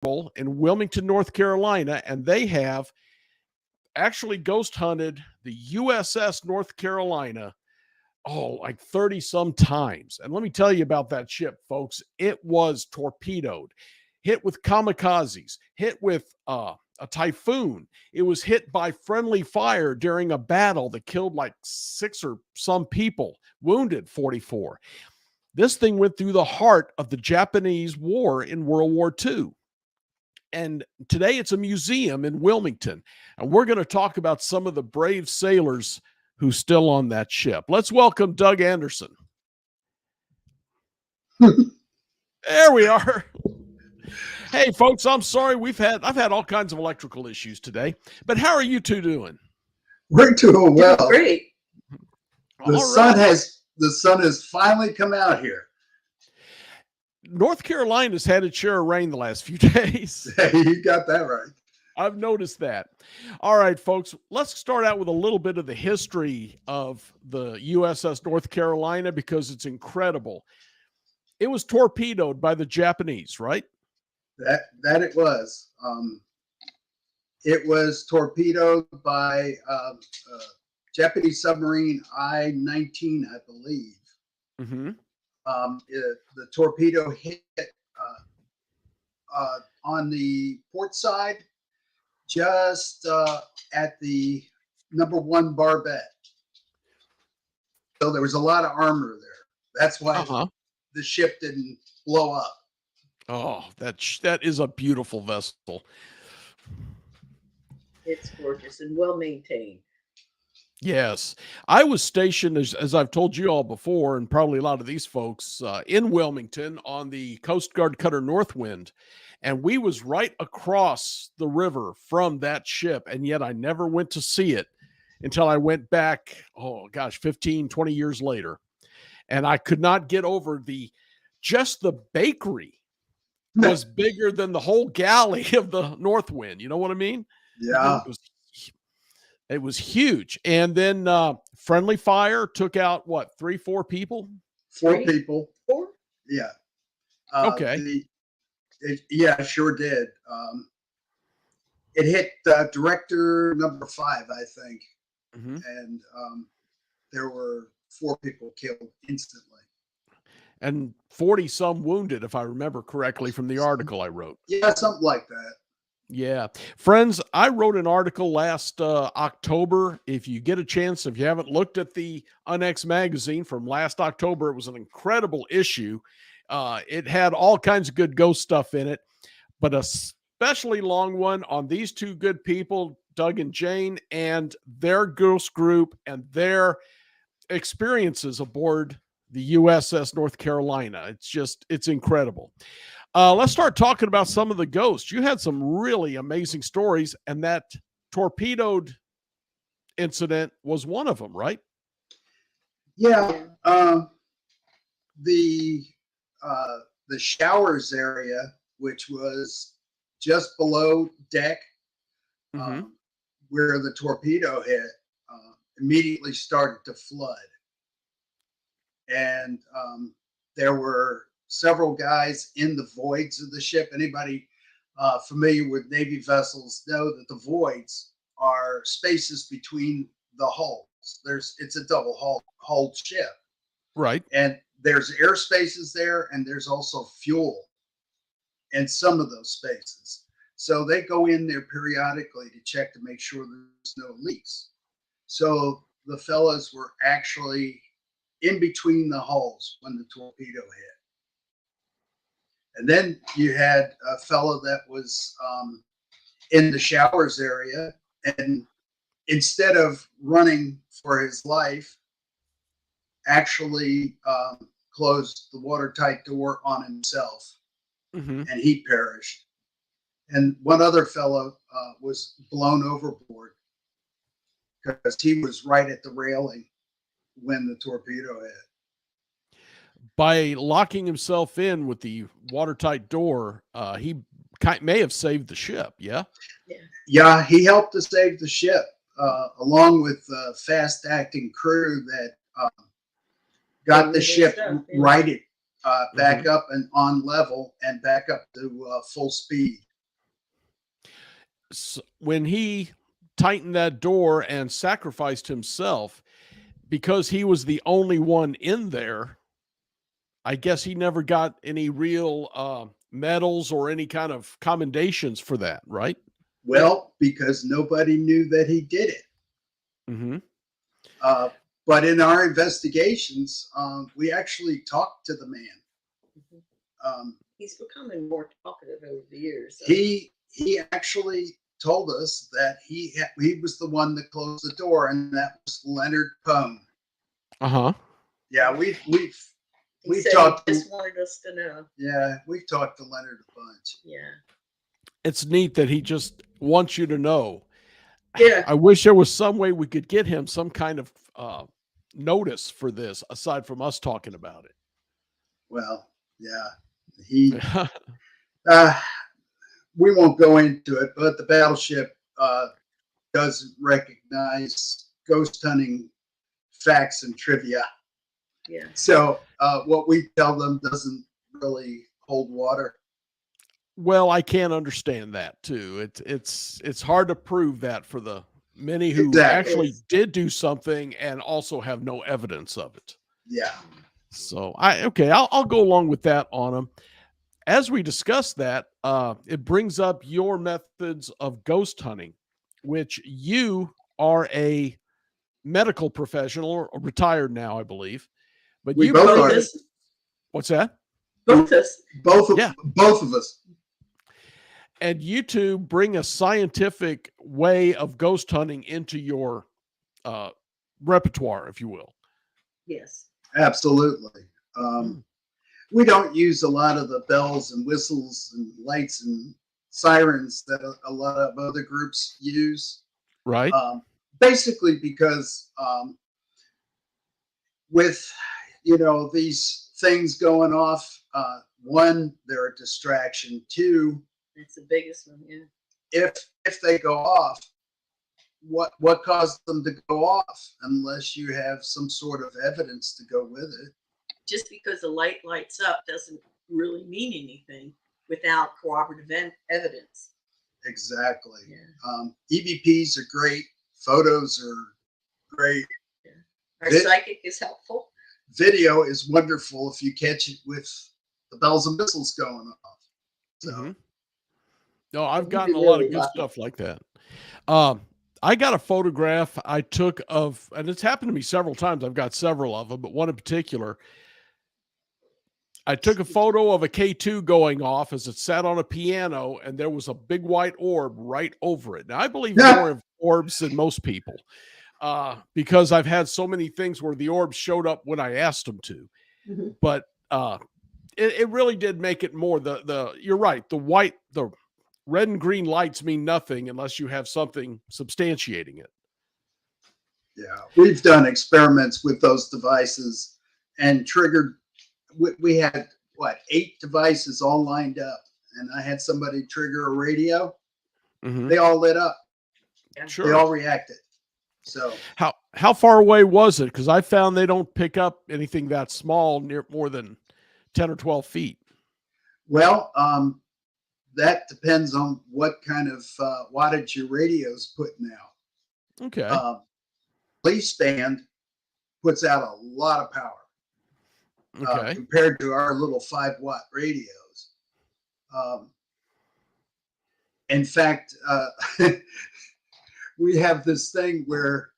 in Wilmington, North Carolina, and they have actually ghost hunted the USS North Carolina, like 30 some times. And let me tell you about that ship, folks. It was torpedoed, hit with kamikazes, hit with a typhoon. It was hit by friendly fire during a battle that killed like 6 or some people, wounded 44. This thing went through the heart of the Japanese war in World War II. And today it's a museum in Wilmington. And we're going to talk about some of the brave sailors who's still on that ship. Let's welcome Doug Anderson. There we are. Hey, folks, I'm sorry. I've had all kinds of electrical issues today. But how are you two doing? We're doing well. Great. The sun has finally come out here. North Carolina's had its share of rain the last few days. You got that right. I've noticed that. All right, folks, let's start out with a little bit of the history of the USS North Carolina because it's incredible. It was torpedoed by the Japanese, right? That it was. It was torpedoed by Japanese submarine I-19, I believe. Mm-hmm. The torpedo hit on the port side, just at the #1 barbette. So there was a lot of armor there. That's why the ship didn't blow up. Oh, that is a beautiful vessel. It's gorgeous and well maintained. Yes. I was stationed, as I've told you all before, and probably a lot of these folks, in Wilmington on the Coast Guard cutter Northwind. And we was right across the river from that ship. And yet I never went to see it until I went back, 15, 20 years later. And I could not get over just the bakery was bigger than the whole galley of the Northwind. You know what I mean? Yeah. It was huge. And then friendly fire took out, 3, 4 people? 4 people. 4? Yeah. Okay. Yeah, sure did. It hit director number 5, I think. Mm-hmm. And there were 4 people killed instantly. And 40 some wounded, if I remember correctly from the article I wrote. Yeah, something like that. Yeah. Friends, I wrote an article last October. If you get a chance, if you haven't looked at the UNX magazine from last October, it was an incredible issue. It had all kinds of good ghost stuff in it, but a especially long one on these 2 good people, Doug and Jane, and their ghost group and their experiences aboard the USS North Carolina. It's incredible. Let's start talking about some of the ghosts. You had some really amazing stories, and that torpedoed incident was one of them, right? Yeah. The showers area, which was just below deck, where the torpedo hit, immediately started to flood. And there were several guys in the voids of the ship. Anybody familiar with Navy vessels know that the voids are spaces between the hulls. It's a double hulled ship. Right. And there's air spaces there, and there's also fuel in some of those spaces. So they go in there periodically to check to make sure there's no leaks. So the fellas were actually in between the hulls when the torpedo hit. And then you had a fellow that was in the showers area, and instead of running for his life, actually closed the watertight door on himself, and he perished. And one other fellow was blown overboard because he was right at the railing when the torpedo hit. By locking himself in with the watertight door, he may have saved the ship. Yeah. Yeah, he helped to save the ship, along with the fast-acting crew that got the ship righted back up and on level and back up to full speed. when he tightened that door and sacrificed himself, because he was the only one in there, I guess he never got any real medals or any kind of commendations for that, right? Well, because nobody knew that he did it. Mm-hmm. But in our investigations, we actually talked to the man. He's becoming more talkative over the years. So. He actually told us that he was the one that closed the door, and that was Leonard Pone. Uh-huh. Yeah, we've said talked. He just wanted us to know. Yeah, we've talked to Leonard a bunch. Yeah. It's neat that he just wants you to know. Yeah. I wish there was some way we could get him some kind of notice for this, aside from us talking about it. Well, yeah, he. We won't go into it, but the battleship does recognize ghost hunting facts and trivia. Yeah. So what we tell them doesn't really hold water. Well, I can't understand that too. It's hard to prove that for the many who Exactly. actually did do something and also have no evidence of it. Yeah. So I'll go along with that on them. As we discuss that, it brings up your methods of ghost hunting, which you are a medical professional, or retired now, I believe. But We you both bring are. this. What's that? Both us. Both of us. And you two bring a scientific way of ghost hunting into your repertoire, if you will. Yes. Absolutely. We don't use a lot of the bells and whistles and lights and sirens that a lot of other groups use. Right. Basically because with, these things going off, one, they're a distraction. Two, that's the biggest one. Yeah. If they go off, what caused them to go off unless you have some sort of evidence to go with it? Just because the light lights up doesn't really mean anything without corroborative evidence. Exactly. Yeah. EVPs are great. Photos are great. Yeah. Our psychic is helpful. Video is wonderful if you catch it with the bells and whistles going off. So. Mm-hmm. No, I've gotten a lot of good stuff like that. I got a photograph I took of, and it's happened to me several times. I've got several of them, but one in particular, I took a photo of a K2 going off as it sat on a piano, and there was a big white orb right over it. Now, I believe more of orbs than most people because I've had so many things where the orbs showed up when I asked them to. Mm-hmm. But it really did make it more you're right, the red and green lights mean nothing unless you have something substantiating it. Yeah, we've done experiments with those devices and triggered. We had 8 devices all lined up, and I had somebody trigger a radio. Mm-hmm. They all lit up. Sure. They all reacted. So how far away was it? Because I found they don't pick up anything that small near more than 10 or 12 feet. Well, that depends on what kind of wattage your radio's putting out. Okay. Police band puts out a lot of power. Okay. Compared to our little 5-watt radios. In fact, we have this thing where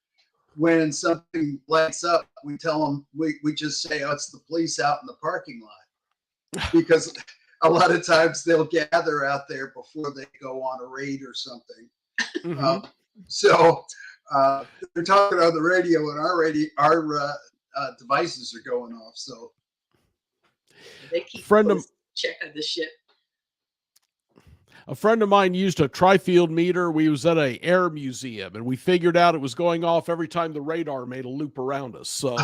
when something lights up, we tell them, we just say, oh, it's the police out in the parking lot. Because a lot of times they'll gather out there before they go on a raid or something. Mm-hmm. So they're talking on the radio, and our devices are going off. So they keep check on the ship. A friend of mine used a tri-field meter. We was at an air museum, and we figured out it was going off every time the radar made a loop around us. So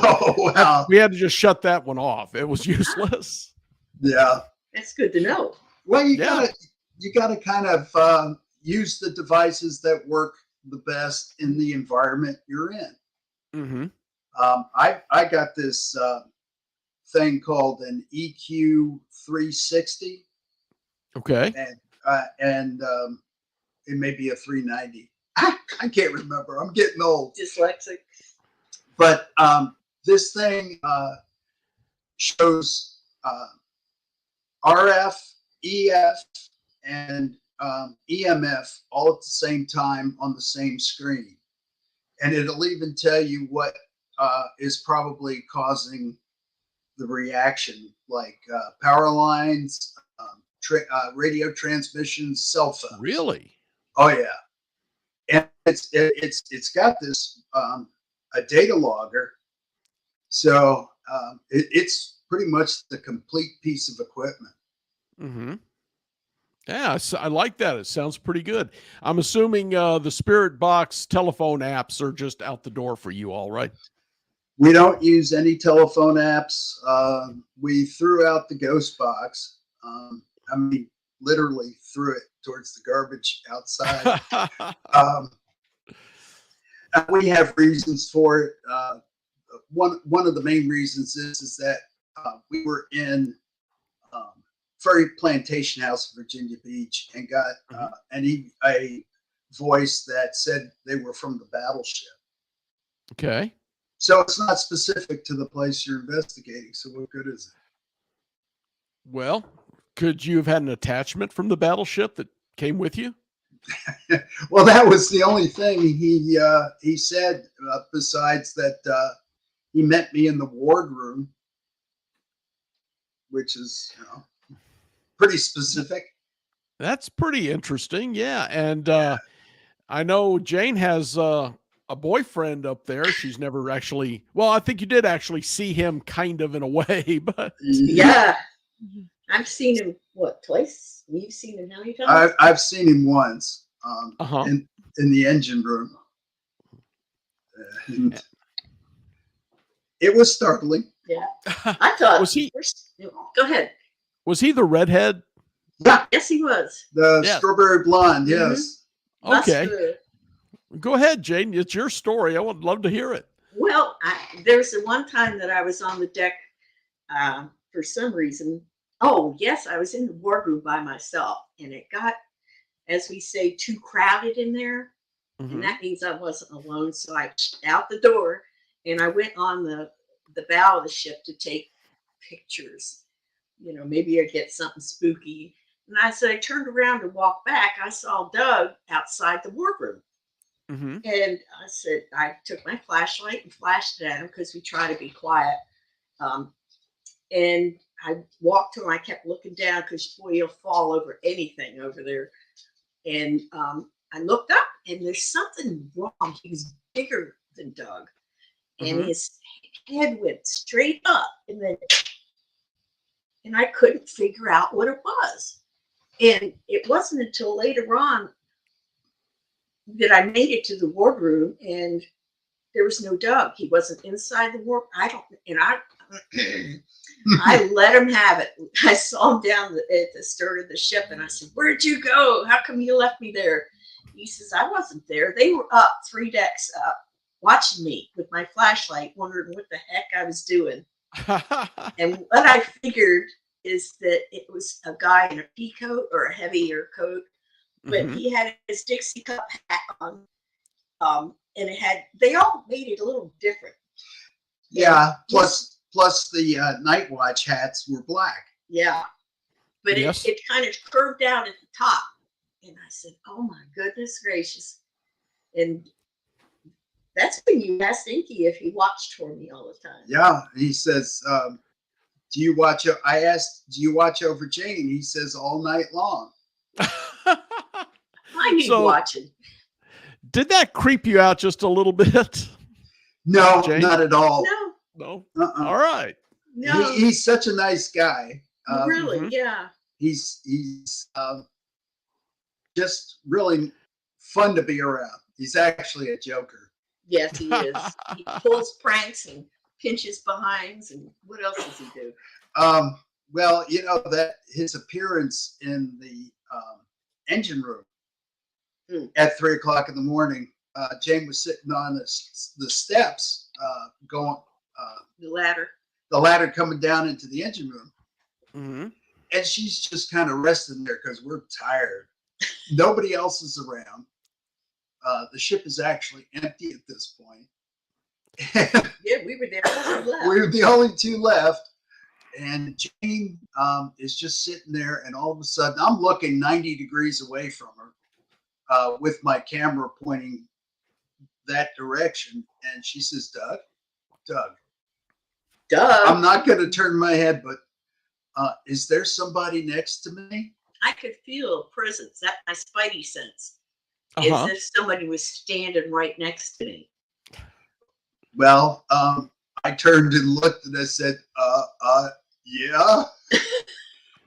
we had to just shut that one off. It was useless. Yeah, that's good to know. Well, you gotta kind of use the devices that work the best in the environment you're in. Mm-hmm. I got this thing called an EQ 360. Okay. And it may be a 390. I can't remember. I'm getting old. Dyslexic. But this thing shows RF, EF, and EMF all at the same time on the same screen. And it'll even tell you what is probably causing the reaction, like power lines, radio transmissions, cell phones. Really? Oh yeah, and it's got this a data logger, so it's pretty much the complete piece of equipment. Mm-hmm. Yeah, I like that. It sounds pretty good. I'm assuming the Spirit Box telephone apps are just out the door for you all, right? We don't use any telephone apps. We threw out the Ghost Box. I mean, literally threw it towards the garbage outside. We have reasons for it. One of the main reasons is that we were in Ferry Plantation House, Virginia Beach, and got a voice that said they were from the battleship. Okay. So it's not specific to the place you're investigating. So what good is Well, could you have had an attachment from the battleship that came with you? it? Well, that was the only thing he said. Besides that, he met me in the wardroom, which is pretty specific. That's pretty interesting. Yeah. And I know Jane has a boyfriend up there. She's never actually, well, I think you did actually see him kind of in a way, but Yeah. I've seen him, what, twice? You've seen him how many times? I've seen him once uh-huh. in the engine room. And it was startling. Yeah. I thought. Was he? Go ahead. Was he the redhead? Yeah, Yes, he was. the Yeah. strawberry blonde. Yes. Okay. Muscular. Go ahead, Jane. It's your story. I would love to hear it. Well, there was the one time that I was on the deck for some reason. Oh, yes, I was in the wardroom by myself, and it got, as we say, too crowded in there. Mhm. And that means I wasn't alone. So I out the door, and I went on the bow of the ship to take pictures. Maybe I'd get something spooky. And I turned around to walk back. I saw Doug outside the wardroom. Mhm. And I took my flashlight and flashed it at him because we try to be quiet. And I walked to him. I kept looking down because, boy, you'll fall over anything over there. And I looked up, and there's something wrong. He was bigger than Doug, and his head went straight up, and I couldn't figure out what it was. And it wasn't until later on that I made it to the wardroom, and there was no Doug. He wasn't inside the ward. I let him have it. I saw him down at the stern of the ship, and I said, "Where'd you go? How come you left me there?" He says, "I wasn't there. They were up 3 decks up, watching me with my flashlight, wondering what the heck I was doing." And what I figured is that it was a guy in a pea coat or a heavier coat, but he had his Dixie cup hat on, and they all made it a little different. Yeah. Plus the night watch hats were black. Yeah, but Yes. it kind of curved out at the top, and I said, "Oh my goodness gracious!" And that's when you asked Inky if he watched for me all the time. Yeah. He says, "Do you watch?" I asked, "Do you watch over Jane?" He says, "All night long." I knew So- watching. Did that creep you out just a little bit? No, Jane? not at all. No, No. All right. no, He's such a nice guy. really, yeah. He's just really fun to be around. He's actually a joker. Yes, he is. He pulls pranks and pinches behinds, and what else does he do? Well, that his appearance in the engine room at 3:00 in the morning, Jane was sitting on the steps, going The ladder. coming down into the engine room, and she's just kind of resting there because we're tired. Nobody else is around. The ship is actually empty at this point. Yeah, we were there. We were the only two left. And Jane is just sitting there, and all of a sudden, I'm looking 90 degrees away from her with my camera pointing that direction. And she says, Doug. I'm not going to turn my head, but is there somebody next to me? I could feel a presence, that my spidey sense, Uh-huh. as if somebody was standing right next to me. Well, I turned and looked, and I said, yeah.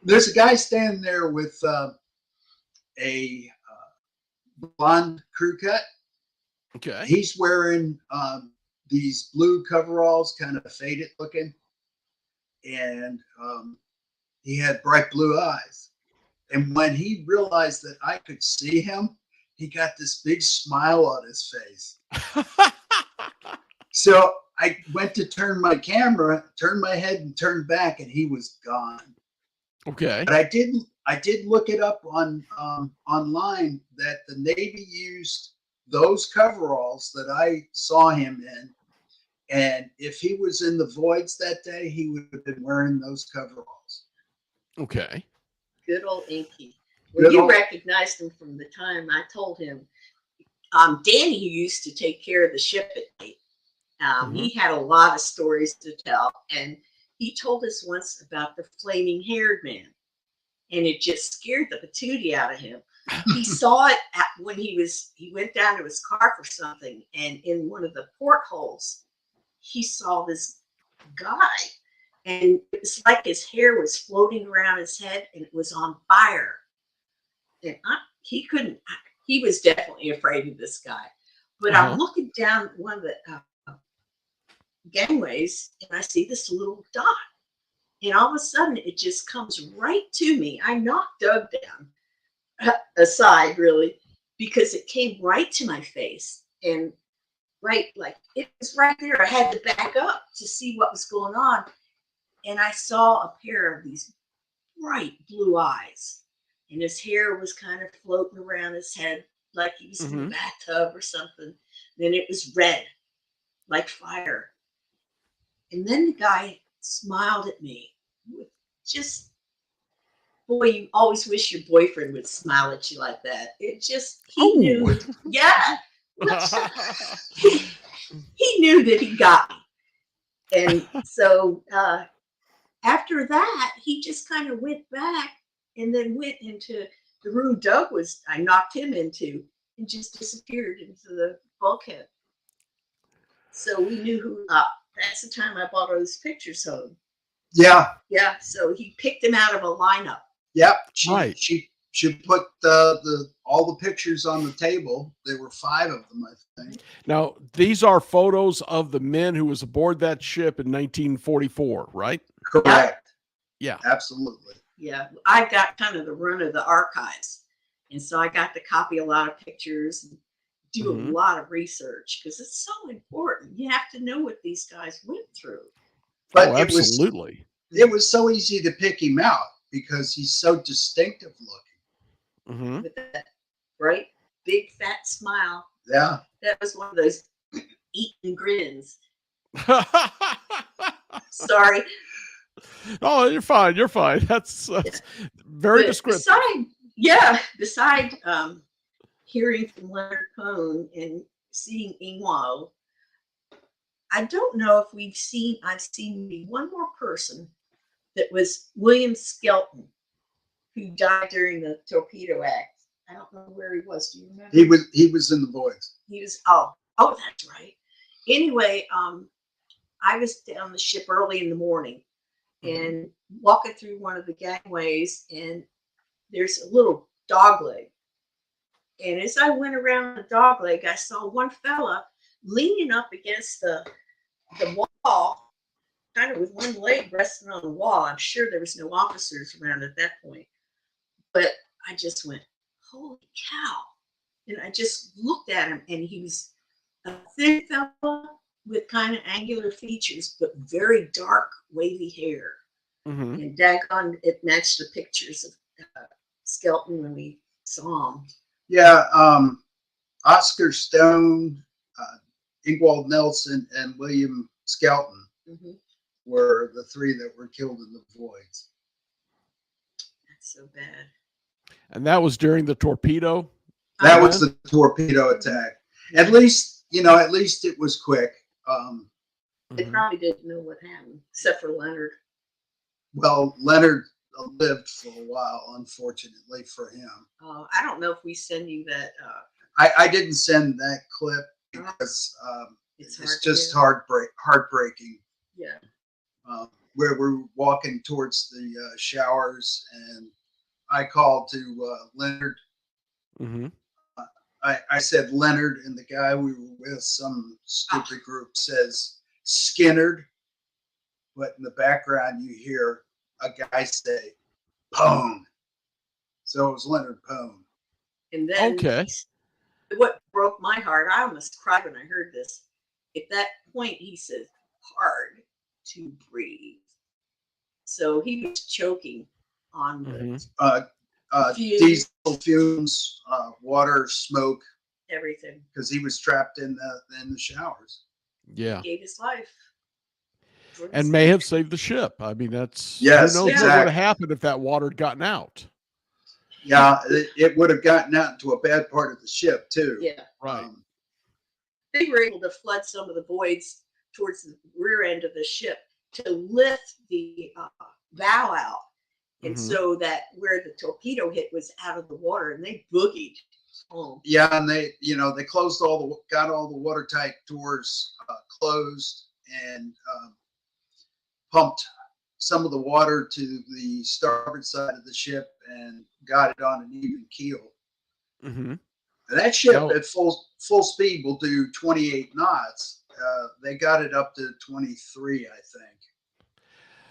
There's a guy standing there with a blonde crew cut. Okay. He's wearing these blue coveralls, kind of faded looking, and he had bright blue eyes. And when he realized that I could see him, he got this big smile on his face. So I went to turn my camera, turned my head and turned back, and he was gone. Okay. But I did look it up on online that the Navy used those coveralls that I saw him in. And if he was in the voids that day, he would have been wearing those coveralls. Okay. Good old Inky. Well, Good you old- recognized him from the time I told him. Danny, who used to take care of the ship at night, he had a lot of stories to tell. And he told us once about the flaming haired man. And it just scared the patootie out of him. He saw it when he went down to his car for something. And in one of the portholes, he saw this guy. And it was like his hair was floating around his head and it was on fire. And he was definitely afraid of this guy. But I'm looking down one of the gangways and I see this little dot. And all of a sudden it just comes right to me. I knocked Doug down aside, really, because it came right to my face. And like it was right there. I had to back up to see what was going on. And I saw a pair of these bright blue eyes. And his hair was kind of floating around his head like he was in a bathtub or something. Then it was red, like fire. And then the guy smiled at me with just, boy, you always wish your boyfriend would smile at you like that. It just, he knew, yeah. he knew that he got me. And so after that, he just kind of went back and then went into the room I knocked him into, and just disappeared into the bulkhead. So we knew who, that's the time I bought all those pictures home. Yeah. Yeah, so he picked them out of a lineup. Yep. She put all the pictures on the table. There were 5 of them, I think. Now, these are photos of the men who was aboard that ship in 1944, right? Correct. Yeah. Absolutely. Yeah, I got kind of the run of the archives. And so I got to copy a lot of pictures and do a lot of research because it's so important. You have to know what these guys went through. But absolutely. It was so easy to pick him out because he's so distinctive looking. With that bright, big, fat smile. Yeah. That was one of those eating grins. Sorry. Oh, you're fine. You're fine. That's very descriptive. Beside hearing from Leonard Cohen and seeing Ingwao, I don't know if I've seen maybe one more person that was William Skelton, who died during the Torpedo Act. I don't know where he was. Do you remember? He was in the voids. He was, oh, that's right. Anyway, I was down the ship early in the morning and walking through one of the gangways, and there's a little dog leg. And as I went around the dog leg, I saw one fella leaning up against the wall, kind of with one leg resting on the wall. I'm sure there was no officers around at that point. But I just went, holy cow. And I just looked at him, and he was a thin fella with kind of angular features, but very dark, wavy hair. And daggone, it matched the pictures of Skelton when we saw them. Yeah, Oscar Stone, Ingwald Nelson, and William Skelton were the three that were killed in the voids. That's so bad. And that was during the torpedo. That was the torpedo attack. At least, at least it was quick. They probably didn't know what happened, except for Leonard. Well, Leonard lived for a while, unfortunately for him. I don't know if we send you that. I didn't send that clip because it's just heartbreaking. Yeah. Where we're walking towards the showers, and I called to Leonard. I said Leonard, and the guy we were with, some stupid group, says Skinnerd, but in the background you hear a guy say Pone. So it was Leonard Pone. And then what broke my heart, I almost cried when I heard this. At that point, he says, hard to breathe. So he was choking on the diesel fumes, water, smoke, everything, because he was trapped in the showers. Yeah, he gave his life, and may have saved the ship. I mean, that's who knows what would have happened if that water had gotten out. Yeah, it would have gotten out into a bad part of the ship too. Yeah, right. They were able to flood some of the voids towards the rear end of the ship to lift the bow out, and so that where the torpedo hit was out of the water, and they boogied home. Yeah, and they closed got all the watertight doors closed, and pumped some of the water to the starboard side of the ship and got it on an even keel. And that ship at full speed will do 28 knots. They got it up to 23, I think.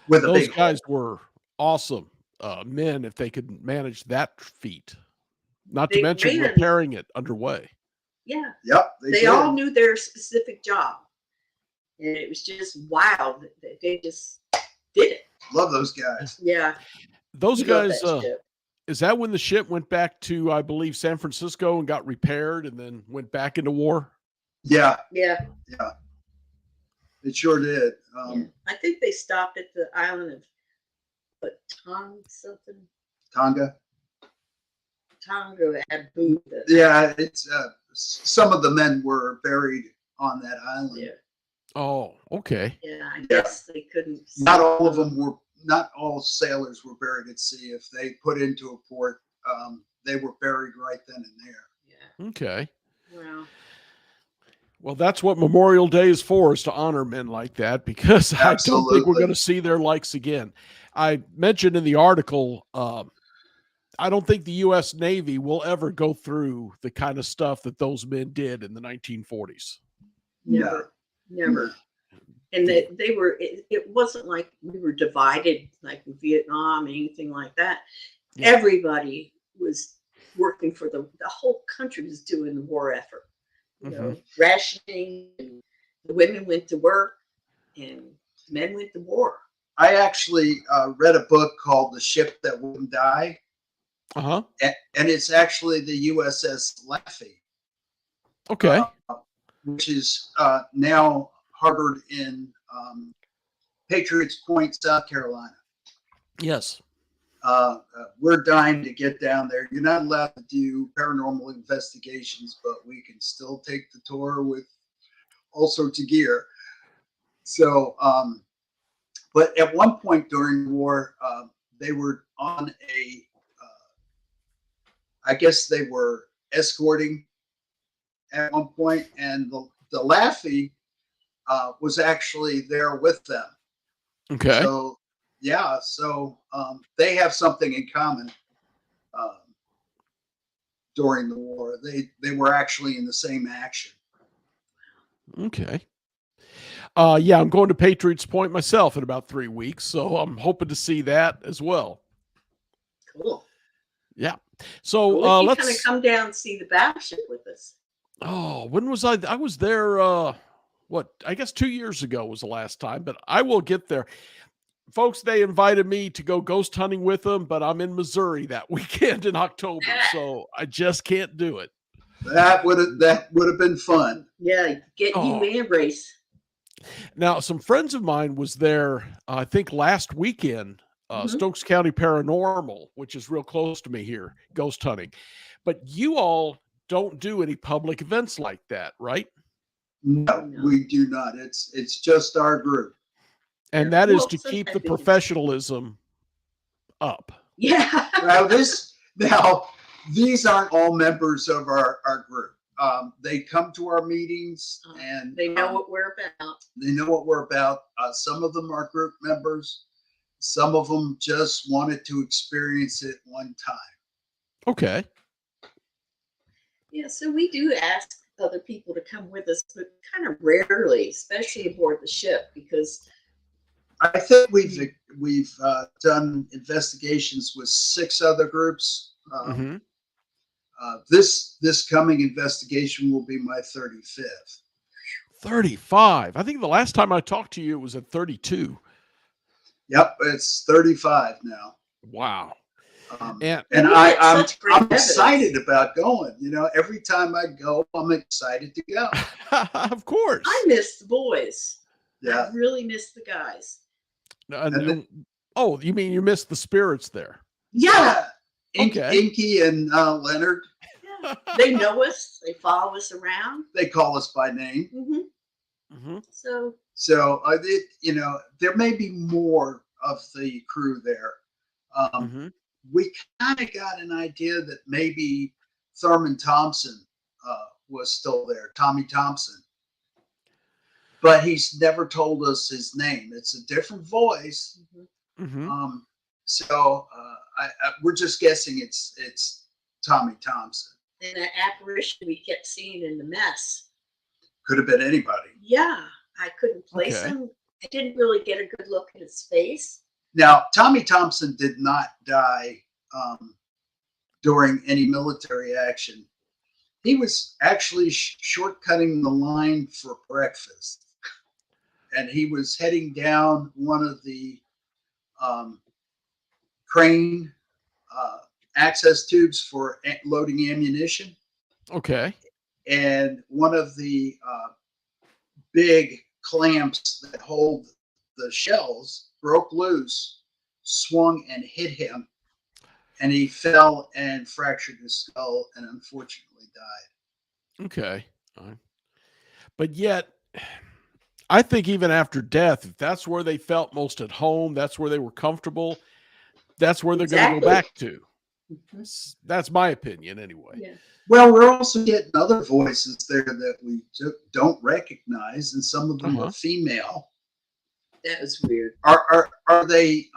With those guys were awesome men if they could manage that feat. Not to mention repairing it underway. Yeah. Yep. They all knew their specific job, and it was just wild that they just did it. Love those guys. Yeah. Those guys. Is that when the ship went back to, I believe, San Francisco and got repaired and then went back into war? Yeah. Yeah. Yeah. It sure did. I think they stopped at the island of Tonga. Tonga had Buddha. Yeah, it's some of the men were buried on that island. Yeah. Oh, okay. Yeah, I guess they couldn't. Not all of them were. Not all sailors were buried at sea. If they put into a port, they were buried right then and there. Yeah. Okay. Well, that's what Memorial Day is for, is to honor men like that, because I don't think we're going to see their likes again. I mentioned in the article, I don't think the U.S. Navy will ever go through the kind of stuff that those men did in the 1940s. Never. And they were, it wasn't like we were divided like in Vietnam, anything like that. Yeah. Everybody was working for the whole country was doing the war effort. You know, rationing, and the women went to work and men went to war. I actually read a book called The Ship That Wouldn't Die. And it's actually the USS Laffey. Okay. Which is now harbored in Patriots Point, South Carolina. Yes. We're dying to get down there. You're not allowed to do paranormal investigations, but we can still take the tour with all sorts of gear. So, but at one point during the war, they were on I guess they were escorting at one point, and the Laffey was actually there with them. Okay. So, yeah, so they have something in common during the war. They were actually in the same action. Okay. Yeah, I'm going to Patriots Point myself in about 3 weeks, so I'm hoping to see that as well. Cool. Yeah. So let's kind of come down and see the battleship with us. Oh, when was I? I was there. I guess 2 years ago was the last time, but I will get there. folks, they invited me to go ghost hunting with them, but I'm in Missouri that weekend in October, so I just can't do it. That would have been fun. Yeah, get you Oh. and Brace. Now, some friends of mine was there, I think last weekend, Mhm. Stokes County Paranormal, which is real close to me here, ghost hunting. But you all don't do any public events like that, right? No, No. we do not. It's just our group. And Yeah. that is Well, to keep the sometimes we can- professionalism up. Yeah. Now these aren't all members of our group. They come to our meetings and They know what we're about. they know what we're about. Some of them are group members. Some of them just wanted to experience it one time. Okay. Yeah, so we do ask other people to come with us, but kind of rarely, especially aboard the ship, because I think we've done investigations with 6 other groups. Mhm. This coming investigation will be my 35th. 35. I think the last time I talked to you, it was at 32. Yep, it's 35 now. Wow. And And we I'm get such great evidence. excited about going. You know, every time I go, I'm excited to go. of course. I miss the boys. Yeah. I really miss the guys. Oh, you mean you missed the spirits there? Yeah. Okay. Inky and Leonard, Yeah. They know us. They follow us around. they call us by name. Mm-hmm. hmm So So, you know, there may be more of the crew there. hmm We kind of got an idea that maybe Thurman Thompson was still there, Tommy Thompson. But he's never told us his name. It's a different voice. hmm So we're just guessing it's Tommy Thompson. and that apparition we kept seeing in the mess. Could have been anybody. Yeah, I couldn't place Okay. him. I didn't really get a good look at his face. Now, Tommy Thompson did not die during any military action. He was actually shortcutting the line for breakfast. And he was heading down one of the crane access tubes for loading ammunition. Okay. And one of the big clamps that hold the shells broke loose, swung and hit him, and he fell and fractured his skull and unfortunately died. Okay. All right. But yet, I think even after death, if that's where they felt most at home, that's where they were comfortable, that's where they're going to go back to. That's my opinion anyway. Yeah. Well, we're also getting other voices there that we don't recognize, and some of them are female. That was weird. Are they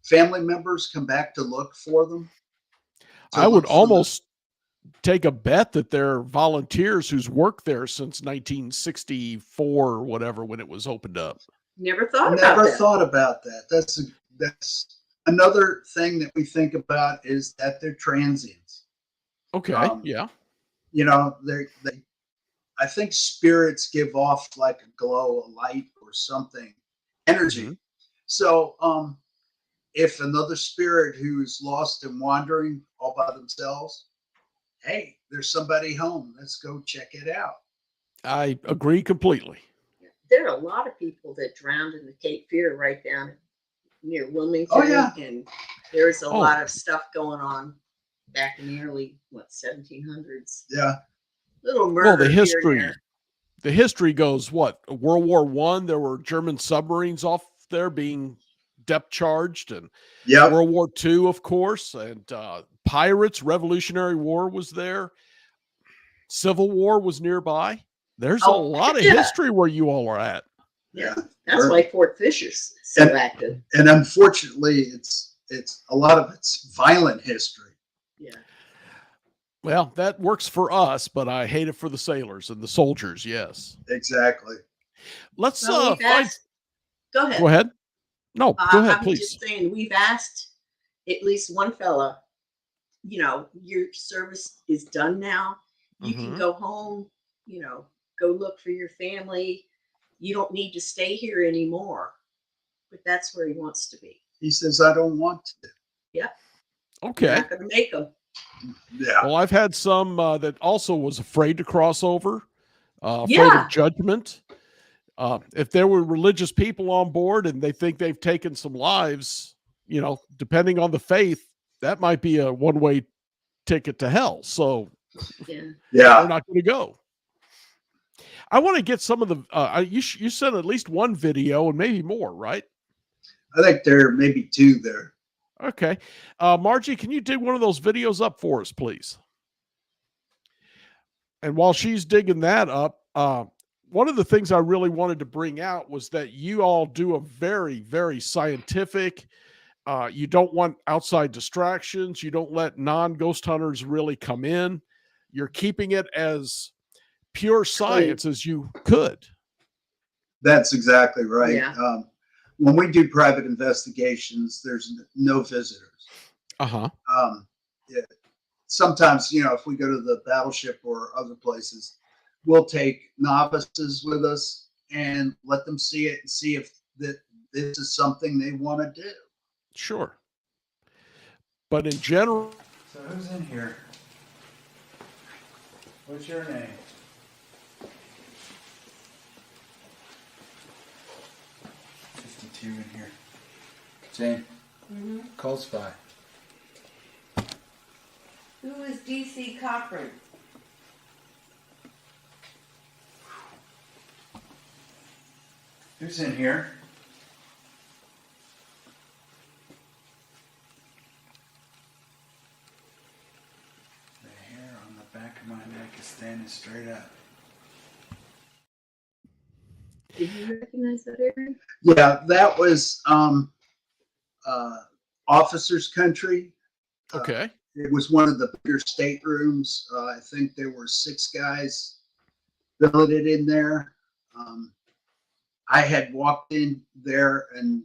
family members come back to look for them? I would almost take a bet that they're volunteers who's worked there since 1964 or whatever when it was opened up. Never thought about Never that. thought about that. That's another thing that we think about is that they're transients. Okay. Yeah. You know, I think spirits give off like a glow, a light, or something, energy. Mhm. So, if another spirit who's lost and wandering all by themselves, hey, there's somebody home. Let's go check it out. I agree completely. There are a lot of people that drowned in the Cape Fear right down near Wilmington. Oh, yeah. And there's a Oh. lot of stuff going on back in the early 1700s. Yeah. Little murder. Well, the here and history, there. the history goes what? World War I, there were German submarines off there being depth charged, and Yep. World War II, of course, and pirates, Revolutionary War was there. Civil War was nearby. There's a lot of yeah. history where you all are at. Yeah. That's why Fort Fisher's so active. And unfortunately, it's a lot of it's violent history. Yeah. Well, that works for us, but I hate it for the sailors and the soldiers. Yes. Exactly. Let's So we've find. asked, go ahead. Go ahead. No, go ahead, I was please. just saying, we've asked at least one fella, you know, your service is done now. You can Mhm. go home, you know, go look for your family. You don't need to stay here anymore. but that's where he wants to be. He says, I don't want to. Yep. Okay. You're not going to make him. Yeah. Well, I've had some that also was afraid to cross over, afraid Yeah. of judgment. If there were religious people on board and they think they've taken some lives, you know, depending on the faith, that might be a one-way ticket to hell. So Yeah. they're not going to go. I want to get some of the, you sent at least one video and maybe more, right? I think there may be two there. Okay. Margie, can you dig one of those videos up for us, please? And while she's digging that up, one of the things I really wanted to bring out was that you all do a very, very scientific, you don't want outside distractions. You don't let non-ghost hunters really come in. You're keeping it as pure science as you could. That's exactly right. Yeah. When we do private investigations, there's no visitors. Uh-huh. Yeah. Sometimes, you know, if we go to the battleship or other places, we'll take novices with us and let them see it and see if this is something they want to do. Sure. But in general, So who's in here? What's your name? In here. Jane, call spy. Who is DC Cochran? Who's in here? The hair on the back of my neck is standing straight up. Did you recognize that, Aaron? Yeah, that was officers' country. okay. It was one of the bigger staterooms. I think there were 6 guys billeted in there. I had walked in there and,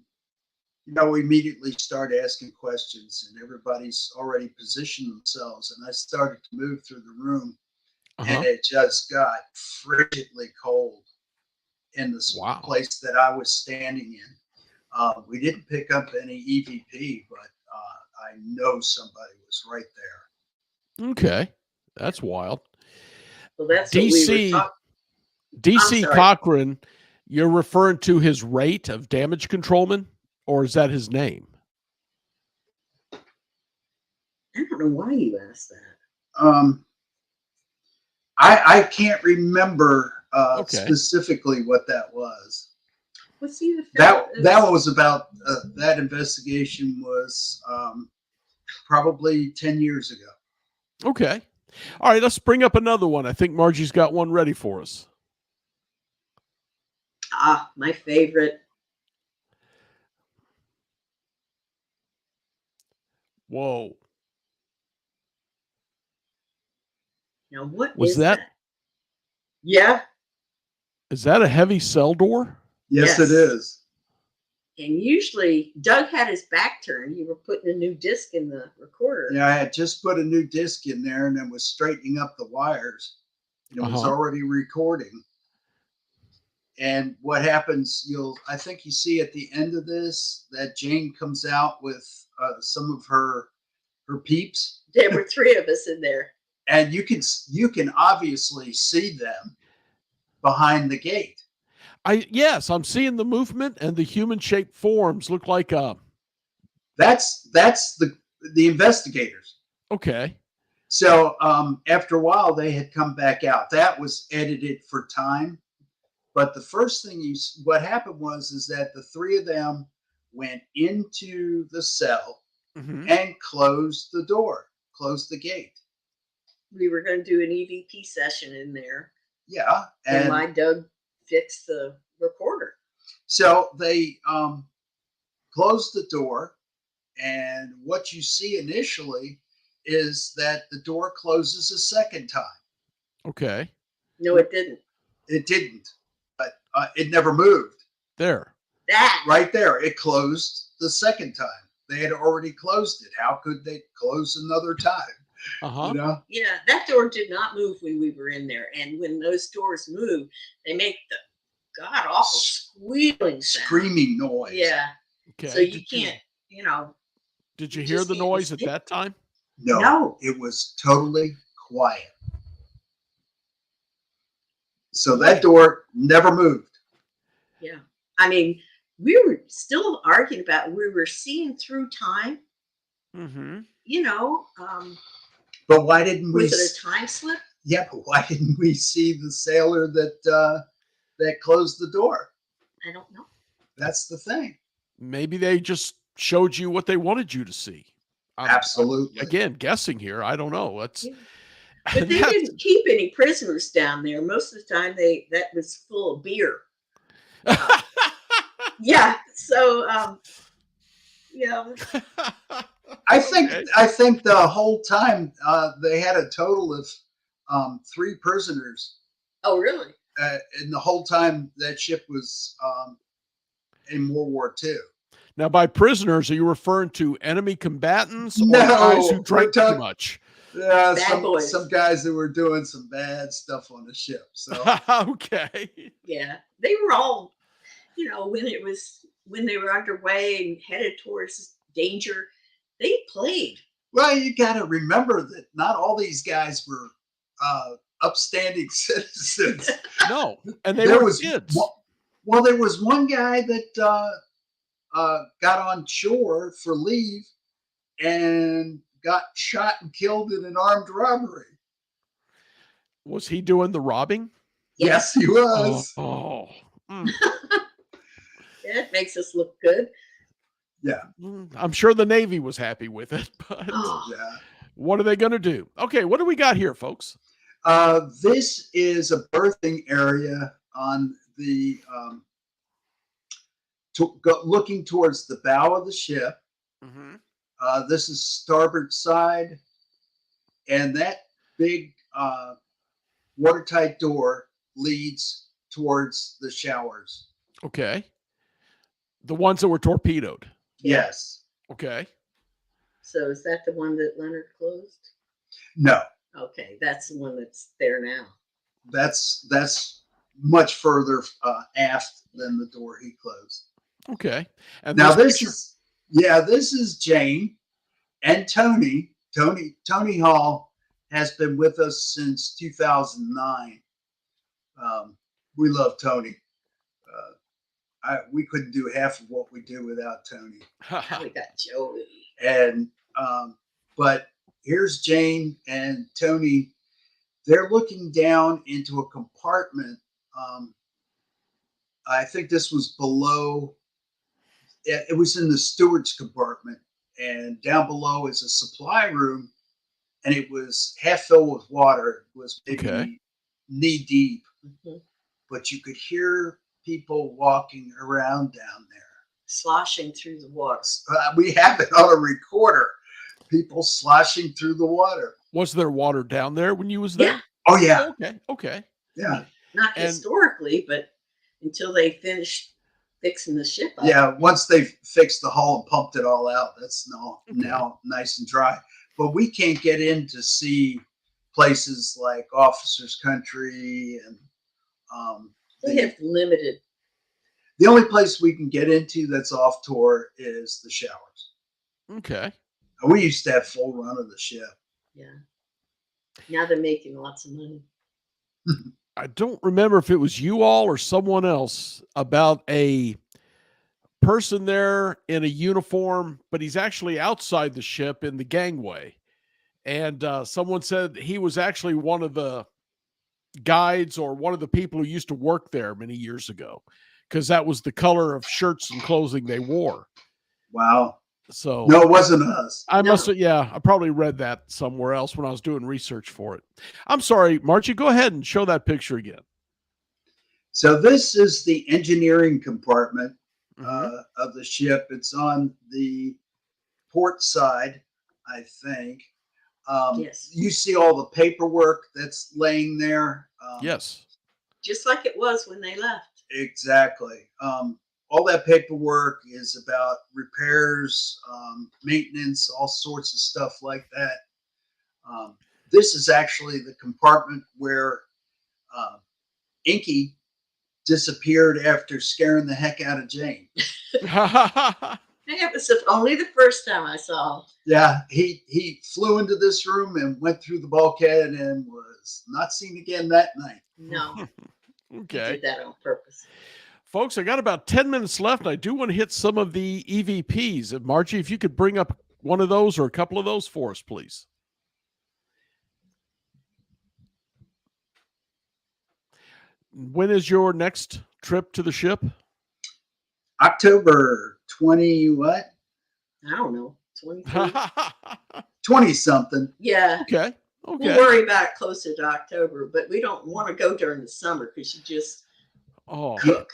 you know, immediately started asking questions and everybody's already positioned themselves. And I started to move through the room and it just got frigidly cold in this place that I was standing in. We didn't pick up any EVP, but I know somebody was right there. Okay. That's wild. Well, that's DC, what DC Cochran, you're referring to his rate of damage controlman, or is that his name? I don't know why you asked that. I can't remember specifically what that was. What's the that was about that investigation was probably 10 years ago. Okay. All right, let's bring up another one. I think Margie's got one ready for us. My favorite. Whoa. Now, what was is that? Yeah. Is that a heavy cell door? Yes, it is. And usually Doug had his back turned. You were putting a new disc in the recorder. Yeah, I had just put a new disc in there and then was straightening up the wires. And it was already recording. And what happens, I think you see at the end of this that Jane comes out with some of her peeps. There were 3 of us in there. And you can obviously see them behind the gate. Yes, I'm seeing the movement and the human-shaped forms look like That's the investigators. Okay. So after a while, they had come back out. That was edited for time. But the first thing what happened was that the 3 of them went into the cell and closed the door, closed the gate. We were going to do an EVP session in there. Yeah. And my Doug fixed the recorder. So they closed the door. And what you see initially is that the door closes a second time. Okay. No, it didn't. It didn't. But it never moved. There. That. Right there. It closed the second time. They had already closed it. How could they close another time? You know? Yeah, that door did not move when we were in there. And when those doors move, they make god awful squealing sound. screaming noise. Yeah. Okay. So you can't, you know. Did you you hear just the can't noise at escape. that time? No, No. it was totally quiet. So Boy. that door never moved. Yeah. I mean, we were still arguing about we were seeing through time, Mm-hmm. you know. But why didn't we? Was it a time slip? Yeah, but why didn't we see the sailor that closed the door? I don't know. That's the thing. Maybe they just showed you what they wanted you to see. Absolutely. Again, guessing here. I don't know. That's Yeah. But they didn't keep any prisoners down there. Most of the time, that was full of beer. Yeah. So, yeah. I think Okay. I think the whole time they had a total of 3 prisoners, Oh, really? and the whole time that ship was in World War II. Now, by prisoners, are you referring to enemy combatants or No, guys who we're drank too talking- much? Yeah, Bad boys. some guys that were doing some bad stuff on the ship. So Okay. Yeah. They were all, you know, when they were underway and headed towards danger, they played. well, you got to remember that not all these guys were upstanding citizens. No, and they There were was kids. Well, there was one guy that got on shore for leave and got shot and killed in an armed robbery. Was he doing the robbing? Yes, he was. Oh. Mm. Yeah, it makes us look good. I'm sure the Navy was happy with it, but Oh, Yeah. what are they going to do? Okay, what do we got here, folks? This is a berthing area on the looking towards the bow of the ship. Mm-hmm. This is starboard side, and that big watertight door leads towards the showers. Okay. The ones that were torpedoed. Yes. Okay. so is that the one that Leonard closed? No, Okay, that's the one that's there now. that's much further aft than the door he closed. Okay. And Now this this is Jane and Tony. Tony Hall has been with us since 2009. We love Tony. We couldn't do half of what we do without Tony. Now we got Joey. And but here's Jane and Tony. They're looking down into a compartment. I think this was below. It was in the steward's compartment, and down below is a supply room, and it was half filled with water. It was maybe Okay. knee deep, Mhm. but you could hear people walking around down there. Sloshing through the water. We have it on a recorder. People sloshing through the water. was there water down there when you was there? Yeah. Oh yeah, Okay. Okay. yeah, Not And- historically, but until they finished fixing the ship up. yeah. Once they fixed the hull and pumped it all out, that's Okay. now nice and dry. But we can't get in to see places like Officers Country and They have limited. the only place we can get into that's off tour is the showers. Okay. And we used to have full run of the ship. Yeah. Now they're making lots of money. I don't remember if it was you all or someone else about a person there in a uniform, but he's actually outside the ship in the gangway. And someone said he was actually one of the guides or one of the people who used to work there many years ago, because that was the color of shirts and clothing they wore. Wow. So No, it wasn't us. I must No. have, yeah, I probably read that somewhere else when I was doing research for it. I'm sorry, Margie, go ahead and show that picture again. So this is the engineering compartment Mhm. of the ship. It's on the port side, I think. Yes. You see all the paperwork that's laying there. Yes. Just like it was when they left. Exactly. All that paperwork is about repairs, maintenance, all sorts of stuff like that. This is actually the compartment where Inky disappeared after scaring the heck out of Jane. It was only the first time I saw him. Yeah, he flew into this room and went through the bulkhead and was not seen again that night. No, he Okay. did that on purpose. Folks, I got about 10 minutes left. I do want to hit some of the EVPs. Margie, if you could bring up one of those or a couple of those for us, please. When is your next trip to the ship? October 20 what? I don't know, 23. 20 something. Yeah, Okay. we'll Okay. worry about it closer to October, but we don't want to go during the summer because you just Oh, cook.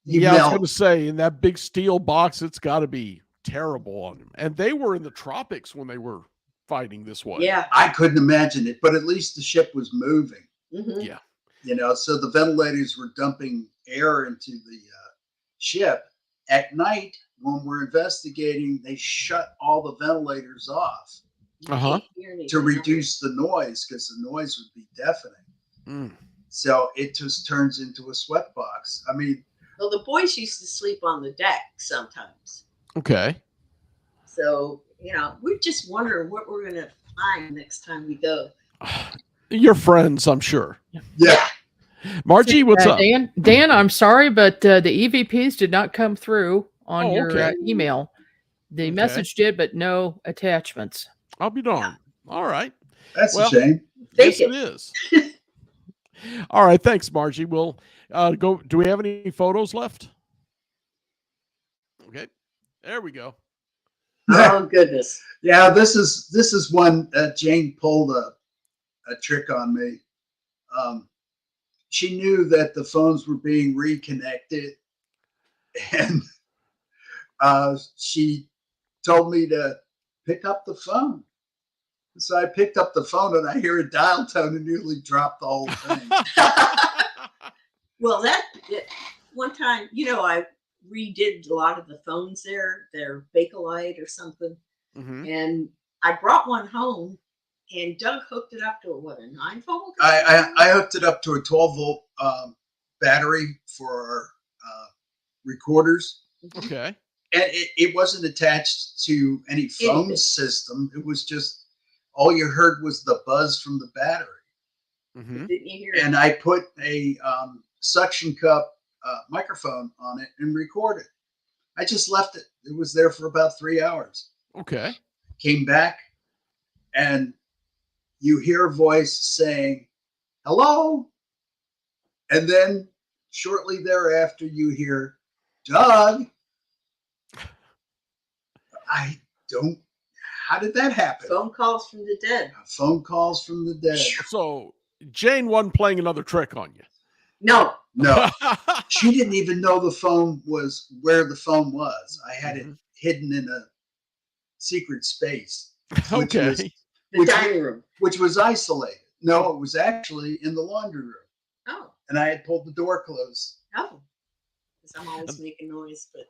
You yeah. I was melt. going to say, in that big steel box, it's got to be terrible on them. And they were in the tropics when they were fighting this way. Yeah. I couldn't imagine it, but at least the ship was moving. Mhm. Yeah. So the ventilators were dumping air into the ship. At night, when we're investigating, they shut all the ventilators off You Uh-huh. can't hear anything. to reduce the noise because the noise would be deafening. Mm. So it just turns into a sweatbox. I mean, Well, the boys used to sleep on the deck sometimes. Okay. So, we're just wondering what we're going to find next time we go. Your friends, I'm sure. yeah. Margie, what's up? Dan, I'm sorry, but the EVPs did not come through on Oh, your okay. email. The Okay. message did, but no attachments. I'll be darned. All right. That's Well, a shame. Yes, Thank it is. All right. Thanks, Margie. We'll go. Do we have any photos left? Okay. There we go. Oh, goodness. Yeah, this is one Jane pulled a trick on me. She knew that the phones were being reconnected, and she told me to pick up the phone. So I picked up the phone, and I hear a dial tone and nearly dropped the whole thing. Well, one time, I redid a lot of the phones there. They're Bakelite or something. Mhm. And I brought one home, and Doug hooked it up to a 9-volt? I hooked it up to a 12-volt battery for our recorders. Okay. And it wasn't attached to any phone Anything. system. It was just all you heard was the buzz from the battery. Mhm. Didn't you hear it? And I put a suction cup microphone on it and recorded. I just left it. It was there for about 3 hours. Okay. Came back, and you hear a voice saying, "Hello," and then shortly thereafter you hear, "Doug." I don't. How did that happen? Phone calls from the dead. Phone calls from the dead. So Jane wasn't playing another trick on you. No. No, she didn't even know the phone was where the phone was. I had it hidden in a secret space, which Okay. was The Which- dining room. which was isolated. No, it was actually in the laundry room, Oh. and I had pulled the door closed. Oh. Because I'm always making noise. But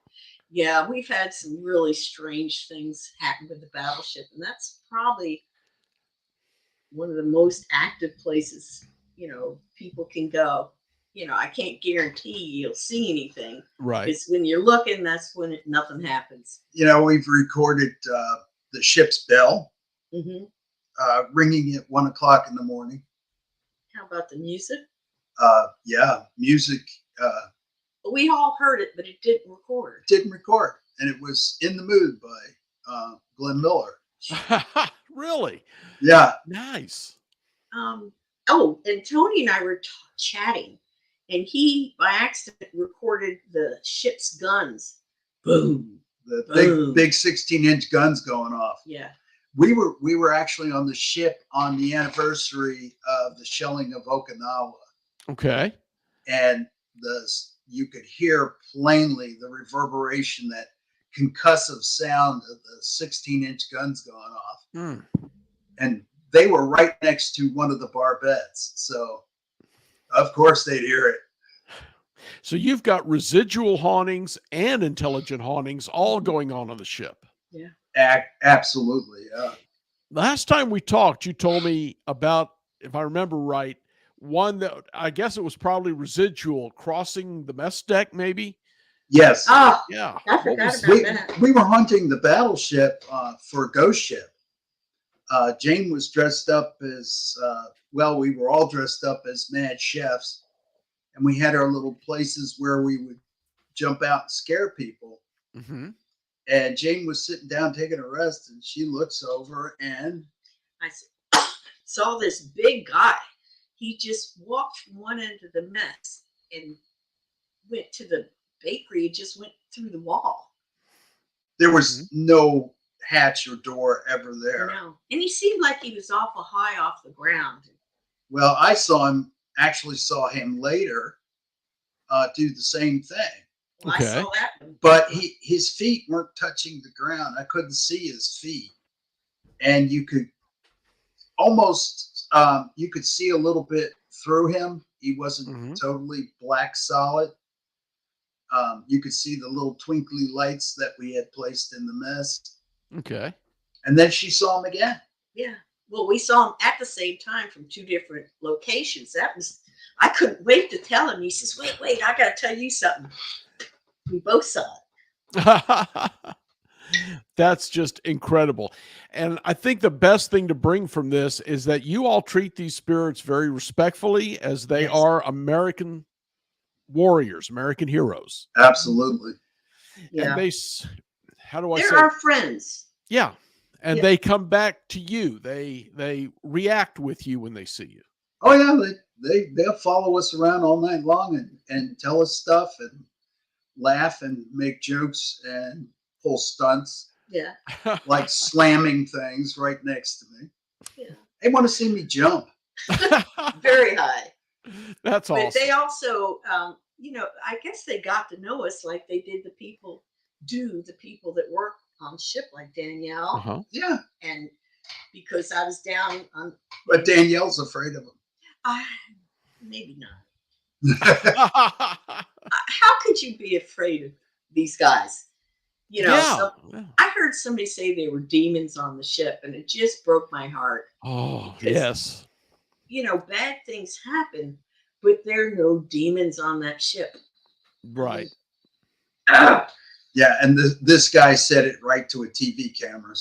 yeah, we've had some really strange things happen with the battleship. And that's probably one of the most active places, people can go. I can't guarantee you'll see anything. Right. Because when you're looking, that's when nothing happens. We've recorded the ship's bell Hmm. ringing at 1 o'clock in the morning. How about the music? Yeah, music We all heard it, but it didn't record. didn't record, and it was "In the Mood" by Glenn Miller. Really? Yeah, Nice. And Tony and I were chatting, and he by accident recorded the ship's guns. Boom. the Boom. big 16-inch guns going off. Yeah. We were actually on the ship on the anniversary of the shelling of Okinawa, Okay. and you could hear plainly the reverberation, that concussive sound of the 16-inch guns going off. Mm. And they were right next to one of the barbettes, so of course they'd hear it. So you've got residual hauntings and intelligent hauntings all going on the ship. Absolutely. Last time we talked, you told me about, if I remember right, one that I guess it was probably residual crossing the mess deck, maybe. Yes. Oh, Yeah. I What forgot was- about we, that. we were hunting the battleship for a ghost ship. Jane was dressed up as, we were all dressed up as mad chefs. And we had our little places where we would jump out and scare people. Mhm. And Jane was sitting down taking a rest, and she looks over and I saw this big guy. He just walked from one end of the mess and went to the bakery and just went through the wall. there was no hatch or door ever there. No. And he seemed like he was awful high off the ground. Well, I actually saw him later do the same thing. Well, Okay. I saw that one. But his feet weren't touching the ground. I couldn't see his feet. And you could almost, you could see a little bit through him. He wasn't Mhm. totally black solid. You could see the little twinkly lights that we had placed in the mess. Okay. And then she saw him again. Yeah. Well, we saw him at the same time from two different locations. I couldn't wait to tell him. He says, wait, I got to tell you something. We both saw it. That's just incredible. And I think the best thing to bring from this is that you all treat these spirits very respectfully, as they Yes. are American warriors, American heroes. Absolutely. Yeah. And how do I They're say? our friends. Yeah. And Yeah. they come back to you. They react with you when they see you. Oh yeah, they'll follow us around all night long and tell us stuff and laugh and make jokes and pull stunts, Yeah. like slamming things right next to me. Yeah. They want to see me jump. Very high. That's But awesome. they also, I guess they got to know us like they did the people that work on ship, like Danielle. Uh-huh. Yeah, And because I was down on, but Danielle's afraid of maybe not. them. How could you be afraid of these guys? Yeah. I heard somebody say they were demons on the ship, and it just broke my heart. Oh, Because- yes. Bad things happen, but there are no demons on that ship. Right. Ugh. Yeah, and this guy said it right to a TV camera,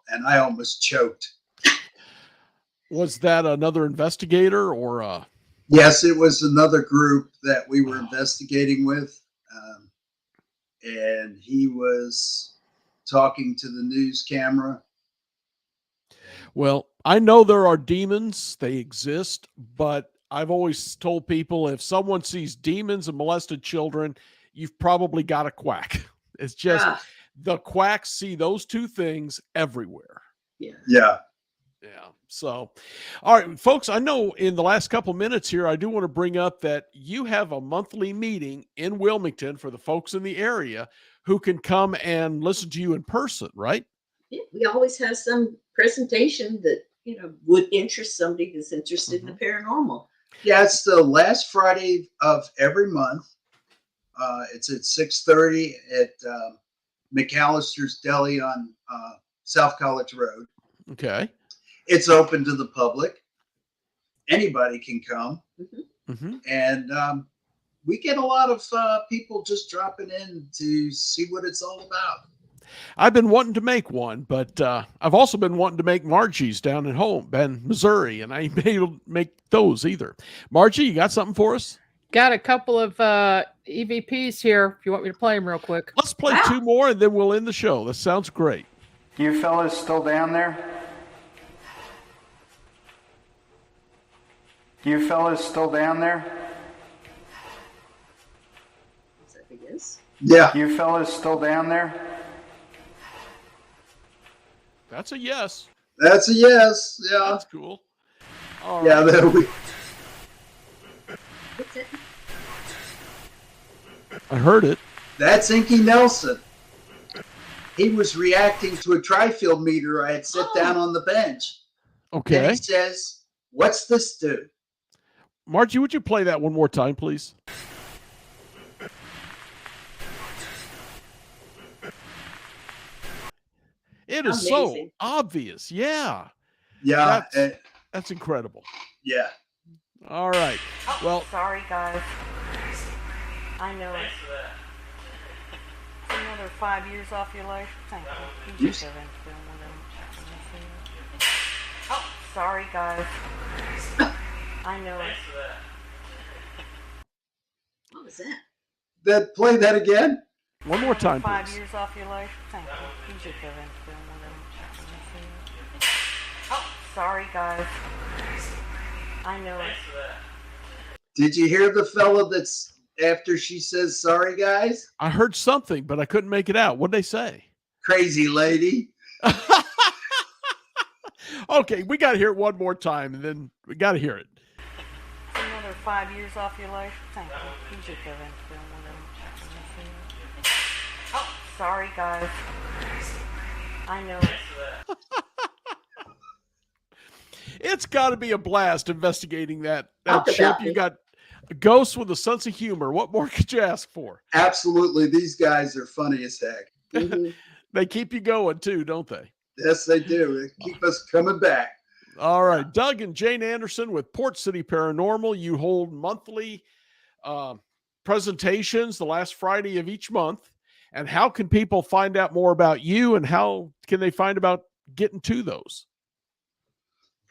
and I almost choked. Was that another investigator or Yes, it was another group that we were investigating with, and he was talking to the news camera. Well, I know there are demons, they exist, but I've always told people if someone sees demons and molested children, you've probably got a quack. It's just Ugh. the quacks see those two things everywhere. Yeah. Yeah. Yeah. So, all right, folks, I know in the last couple minutes here, I do want to bring up that you have a monthly meeting in Wilmington for the folks in the area who can come and listen to you in person, right? Yeah, we always have some presentation that would interest somebody that's interested in the paranormal. Yeah, it's the last Friday of every month. It's at 6:30 at McAllister's Deli on South College Road. Okay. It's open to the public. Anybody can come. Mm-hmm. And we get a lot of people just dropping in to see what it's all about. I've been wanting to make one, but I've also been wanting to make Margie's down at home, Ben, Missouri, and I ain't been able to make those either. Margie, you got something for us? Got a couple of EVPs here if you want me to play them real quick. Let's play Wow. 2 more and then we'll end the show. That sounds great. You fellas still down there? You fellas still down there? Is that big is? Yeah. You fellas still down there? That's a yes. That's a yes. Yeah. That's cool. All Yeah. right. What's it? I heard it. That's Inky Nelson. He was reacting to a tri-field meter I had set down on the bench. And Okay. he says, "What's this do?" Margie, would you play that one more time, please? It is so Amazing. obvious. Yeah. Yeah. That's incredible. yeah. All right. Well, Sorry, guys. I know it's another 5 years off your life. Thank you. You s- Oh, sorry, guys. I know it's What was that? Play that again. one more time, 5 please. years off your life. Thank you. Oh, sorry, guys. I know it's Did you hear the fella that's after she says sorry, guys? I heard something, but I couldn't make it out. What'd they say? Crazy lady. Okay, we got to hear it one more time, and then we got to hear it. another 5 years off your life. Thank you. Oh, sorry, guys. I know it's It's got to be a blast investigating that Talk ship. about You it. got ghosts with a sense of humor. What more could you ask for? Absolutely. These guys are funny as heck. Mhm. They keep you going too, don't they? Yes, they do. They keep us coming back. All right, Doug and Jane Anderson with Port City Paranormal. You hold monthly presentations the last Friday of each month. And how can people find out more about you, and how can they find about getting to those?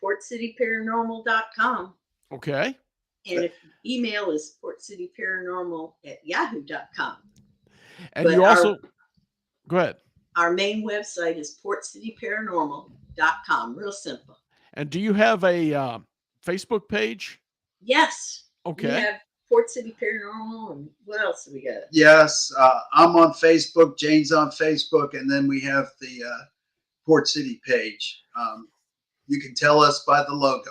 PortCityParanormal.com. Okay. And if email is portcityparanormal@yahoo.com. And But you also go ahead. Our main website is portcityparanormal.com. Real simple. And do you have a Facebook page? Yes. We Okay. have Port City Paranormal, and what else do we got? Yes, I'm on Facebook. Jane's on Facebook. And then we have the Port City page. You can tell us by the logo.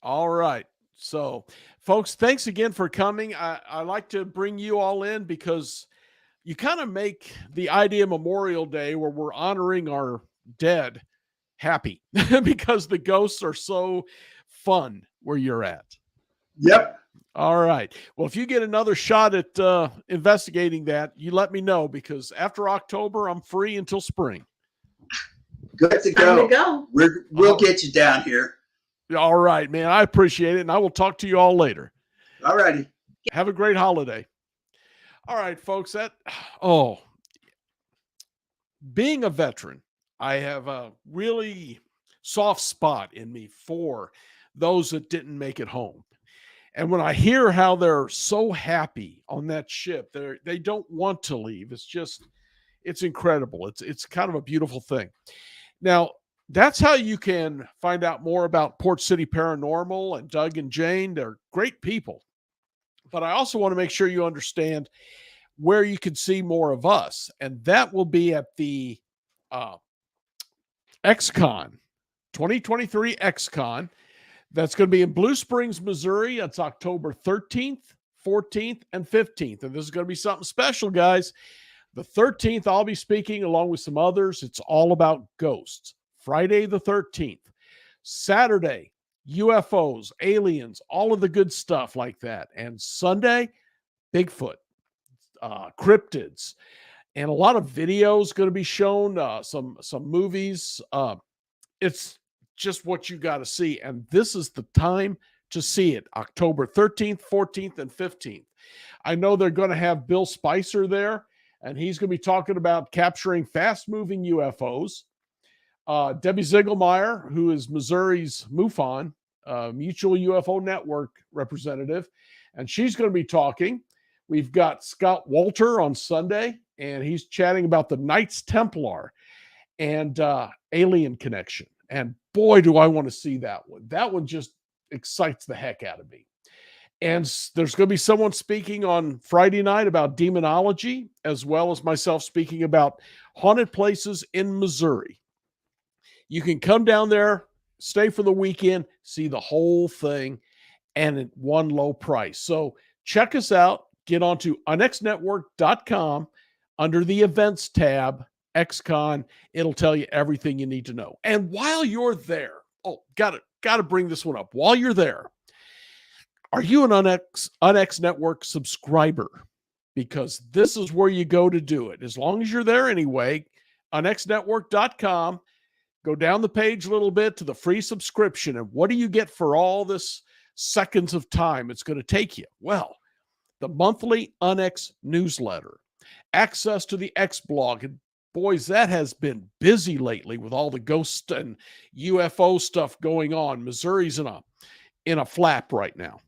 All right. So, folks, thanks again for coming. I like to bring you all in because you kind of make the idea of Memorial Day, where we're honoring our dead, happy because the ghosts are so fun where you're at. Yep. All right. Well, if you get another shot at investigating that, you let me know, because after October, I'm free until spring. Good to Time go. to go. We'll get you down here. All right, man. I appreciate it. And I will talk to you all later. All righty. Have a great holiday. All right, folks. Being a veteran, I have a really soft spot in me for those that didn't make it home. And when I hear how they're so happy on that ship, they don't want to leave. It's incredible. It's kind of a beautiful thing. Now, that's how you can find out more about Port City Paranormal and Doug and Jane. They're great people. But I also want to make sure you understand where you can see more of us. And that will be at the XCon, 2023 XCon. That's going to be in Blue Springs, Missouri. That's October 13th, 14th, and 15th. And this is going to be something special, guys. The 13th, I'll be speaking along with some others. It's all about ghosts. Friday the 13th. Saturday, UFOs, aliens, all of the good stuff like that. And Sunday, Bigfoot, cryptids, and a lot of videos going to be shown, some movies. It's just what you got to see. And this is the time to see it, October 13th, 14th, and 15th. I know they're going to have Bill Spicer there, and he's going to be talking about capturing fast-moving UFOs. Debbie Ziegelmeyer, who is Missouri's MUFON, Mutual UFO Network representative, and she's going to be talking. We've got Scott Walter on Sunday, and he's chatting about the Knights Templar and alien connection. And boy, do I want to see that one. That one just excites the heck out of me. And there's going to be someone speaking on Friday night about demonology, as well as myself speaking about haunted places in Missouri. You can come down there, stay for the weekend, see the whole thing, and at one low price. So check us out. Get onto unxnetwork.com under the events tab, XCon. It'll tell you everything you need to know. And while you're there, got to bring this one up. While you're there, are you an UNX Network subscriber? Because this is where you go to do it. As long as you're there anyway, unxnetwork.com. Go down the page a little bit to the free subscription. And what do you get for all this seconds of time it's going to take you? Well, the monthly UNX newsletter, access to the X blog, and boys, that has been busy lately with all the ghost and UFO stuff going on. Missouri's in a flap right now.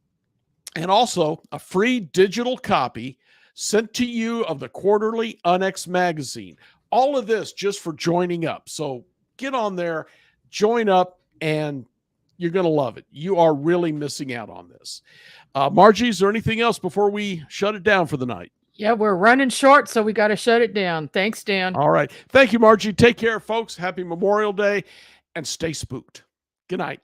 And also a free digital copy sent to you of the quarterly UNX magazine. All of this just for joining up. So get on there, join up, and you're going to love it. You are really missing out on this. Margie, is there anything else before we shut it down for the night? Yeah, we're running short, so we got to shut it down. Thanks, Dan. All right. Thank you, Margie. Take care, folks. Happy Memorial Day, and stay spooked. Good night.